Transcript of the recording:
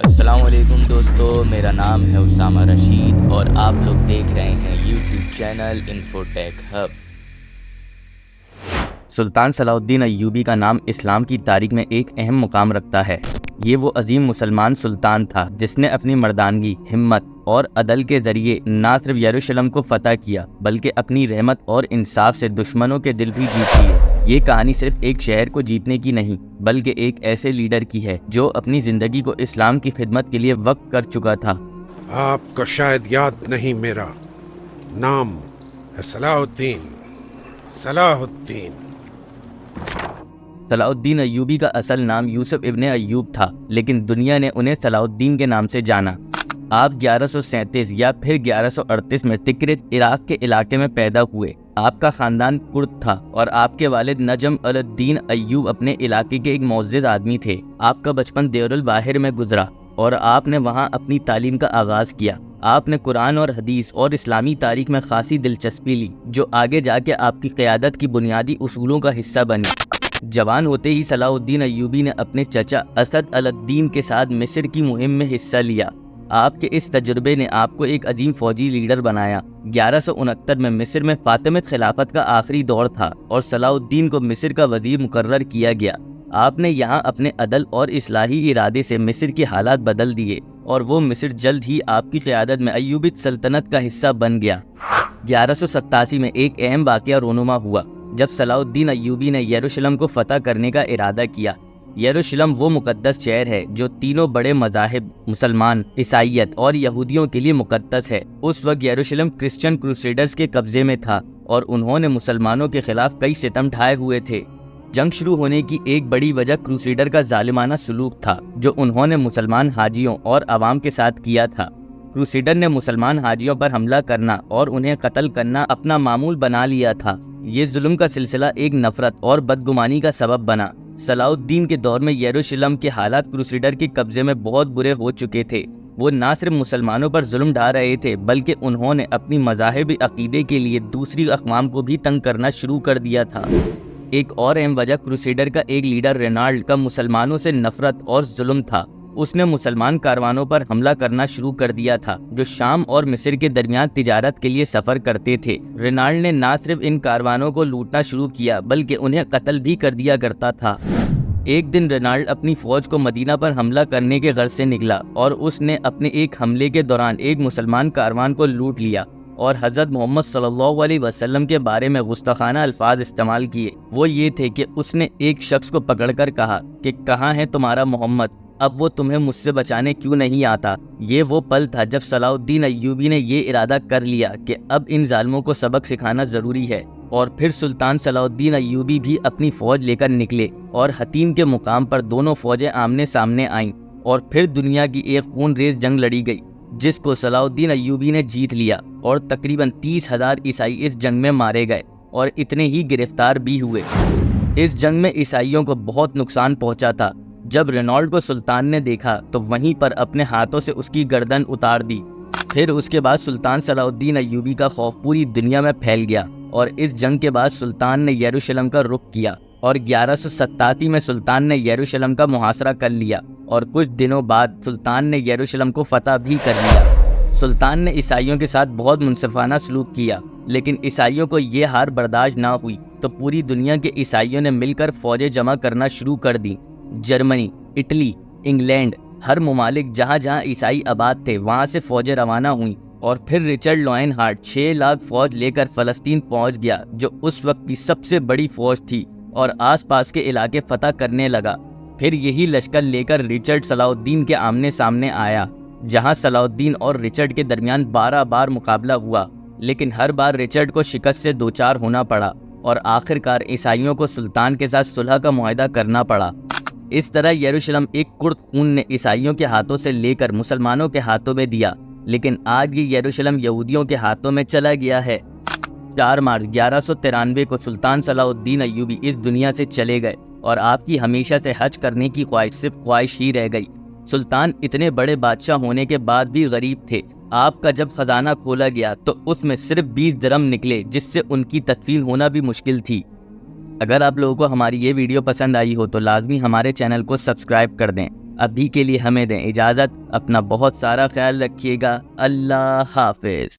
السلام علیکم دوستو، میرا نام ہے اسامہ رشید اور آپ لوگ دیکھ رہے ہیں یوٹیوب چینل انفوٹیک ہب۔ سلطان صلاح الدین ایوبی کا نام اسلام کی تاریخ میں ایک اہم مقام رکھتا ہے۔ یہ وہ عظیم مسلمان سلطان تھا جس نے اپنی مردانگی، ہمت اور عدل کے ذریعے نہ صرف یروشلم کو فتح کیا بلکہ اپنی رحمت اور انصاف سے دشمنوں کے دل بھی جیت لیے۔ یہ کہانی صرف ایک شہر کو جیتنے کی نہیں بلکہ ایک ایسے لیڈر کی ہے جو اپنی زندگی کو اسلام کی خدمت کے لیے وقف کر چکا تھا۔ آپ کو شاید یاد نہیں، میرا نام ہے صلاح الدین۔ صلاح الدین ایوبی کا اصل نام یوسف ابن ایوب تھا، لیکن دنیا نے انہیں صلاح الدین کے نام سے جانا۔ آپ 1137 یا پھر 1138 میں تکرت عراق کے علاقے میں پیدا ہوئے۔ آپ کا خاندان کرد تھا اور آپ کے والد نجم الدین ایوب اپنے علاقے کے ایک معزز آدمی تھے۔ آپ کا بچپن دیر الباحر میں گزرا اور آپ نے وہاں اپنی تعلیم کا آغاز کیا۔ آپ نے قرآن اور حدیث اور اسلامی تاریخ میں خاصی دلچسپی لی، جو آگے جا کے آپ کی قیادت کی بنیادی اصولوں کا حصہ بنی۔ جوان ہوتے ہی صلاح الدین ایوبی نے اپنے چچا اسد الدین کے ساتھ مصر کی مہم میں حصہ لیا۔ آپ کے اس تجربے نے آپ کو ایک عظیم فوجی لیڈر بنایا۔ 1169 میں مصر میں فاطمید خلافت کا آخری دور تھا اور صلاح الدین کو مصر کا وزیر مقرر کیا گیا۔ آپ نے یہاں اپنے عدل اور اصلاحی ارادے سے مصر کے حالات بدل دیے اور وہ مصر جلد ہی آپ کی قیادت میں ایوبید سلطنت کا حصہ بن گیا۔ 1187 میں ایک اہم واقعہ رونما ہوا جب صلاح الدین ایوبی نے یروشلم کو فتح کرنے کا ارادہ کیا۔ یروشلم وہ مقدس شہر ہے جو تینوں بڑے مذاہب مسلمان، عیسائیت اور یہودیوں کے لیے مقدس ہے۔ اس وقت یروشلم کرسچن کروسیڈرز کے قبضے میں تھا اور انہوں نے مسلمانوں کے خلاف کئی ستم ڈھائے ہوئے تھے۔ جنگ شروع ہونے کی ایک بڑی وجہ کروسیڈر کا ظالمانہ سلوک تھا جو انہوں نے مسلمان حاجیوں اور عوام کے ساتھ کیا تھا۔ کروسیڈر نے مسلمان حاجیوں پر حملہ کرنا اور انہیں قتل کرنا اپنا معمول بنا لیا تھا۔ یہ ظلم کا سلسلہ ایک نفرت اور بدگمانی کا سبب بنا۔ صلاح الدین کے دور میں یروشلم کے حالات کروسیڈر کے قبضے میں بہت برے ہو چکے تھے۔ وہ نہ صرف مسلمانوں پر ظلم ڈھا رہے تھے بلکہ انہوں نے اپنی مذاہبی عقیدے کے لیے دوسری اقوام کو بھی تنگ کرنا شروع کر دیا تھا۔ ایک اور اہم وجہ کروسیڈر کا ایک لیڈر رینالڈ کا مسلمانوں سے نفرت اور ظلم تھا۔ اس نے مسلمان کاروانوں پر حملہ کرنا شروع کر دیا تھا جو شام اور مصر کے درمیان تجارت کے لیے سفر کرتے تھے۔ رینالڈ نے نہ صرف ان کاروانوں کو لوٹنا شروع کیا بلکہ انہیں قتل بھی کر دیا کرتا تھا۔ ایک دن رینالڈ اپنی فوج کو مدینہ پر حملہ کرنے کے غرض سے نکلا اور اس نے اپنے ایک حملے کے دوران ایک مسلمان کاروان کو لوٹ لیا اور حضرت محمد صلی اللہ علیہ وسلم کے بارے میں گستاخانہ الفاظ استعمال کیے۔ وہ یہ تھے کہ اس نے ایک شخص کو پکڑ کر کہا کہ کہاں ہے تمہارا محمد، اب وہ تمہیں مجھ سے بچانے کیوں نہیں آتا۔ یہ وہ پل تھا جب صلاح الدین ایوبی نے یہ ارادہ کر لیا کہ اب ان ظالموں کو سبق سکھانا ضروری ہے، اور پھر سلطان صلاح الدین ایوبی بھی اپنی فوج لے کر نکلے اور حطیم کے مقام پر دونوں فوجیں آمنے سامنے آئیں اور پھر دنیا کی ایک خون ریز جنگ لڑی گئی جس کو صلاح الدین ایوبی نے جیت لیا، اور تقریباً 30,000 عیسائی اس جنگ میں مارے گئے اور اتنے ہی گرفتار بھی ہوئے۔ اس جنگ میں عیسائیوں کو بہت نقصان پہنچا تھا۔ جب رینالڈ کو سلطان نے دیکھا تو وہیں پر اپنے ہاتھوں سے اس کی گردن اتار دی۔ پھر اس کے بعد سلطان صلاح الدین ایوبی کا خوف پوری دنیا میں پھیل گیا اور اس جنگ کے بعد سلطان نے یروشلم کا رخ کیا اور 1187 میں سلطان نے یروشلم کا محاصرہ کر لیا اور کچھ دنوں بعد سلطان نے یروشلم کو فتح بھی کر لیا۔ سلطان نے عیسائیوں کے ساتھ بہت منصفانہ سلوک کیا، لیکن عیسائیوں کو یہ ہار برداشت نہ ہوئی تو پوری دنیا کے عیسائیوں نے مل کر فوجیں جمع کرنا شروع کر دی۔ جرمنی، اٹلی، انگلینڈ، ہر ممالک جہاں جہاں عیسائی آباد تھے وہاں سے فوجیں روانہ ہوئیں، اور پھر رچرڈ لوئن ہارٹ 6 لاکھ فوج لے کر فلسطین پہنچ گیا جو اس وقت کی سب سے بڑی فوج تھی، اور آس پاس کے علاقے فتح کرنے لگا۔ پھر یہی لشکر لے کر رچرڈ صلاح الدین کے آمنے سامنے آیا، جہاں صلاح الدین اور رچرڈ کے درمیان 12 بار مقابلہ ہوا، لیکن ہر بار رچرڈ کو شکست سے دوچار ہونا پڑا اور آخرکار عیسائیوں کو سلطان کے ساتھ صلح کا معاہدہ کرنا پڑا۔ اس طرح یروشلم ایک کرد خون نے عیسائیوں کے ہاتھوں سے لے کر مسلمانوں کے ہاتھوں میں دیا، لیکن آج یہ یروشلم یہودیوں کے ہاتھوں میں چلا گیا ہے۔ 4 مارچ 1193 کو سلطان صلاح الدین ایوبی اس دنیا سے چلے گئے اور آپ کی ہمیشہ سے حج کرنے کی خواہش صرف خواہش ہی رہ گئی۔ سلطان اتنے بڑے بادشاہ ہونے کے بعد بھی غریب تھے۔ آپ کا جب خزانہ کھولا گیا تو اس میں صرف 20 درم نکلے، جس سے ان کی تدفین ہونا بھی مشکل تھی۔ اگر آپ لوگوں کو ہماری یہ ویڈیو پسند آئی ہو تو لازمی ہمارے چینل کو سبسکرائب کر دیں۔ ابھی کے لیے ہمیں دیں اجازت، اپنا بہت سارا خیال رکھیے گا، اللہ حافظ۔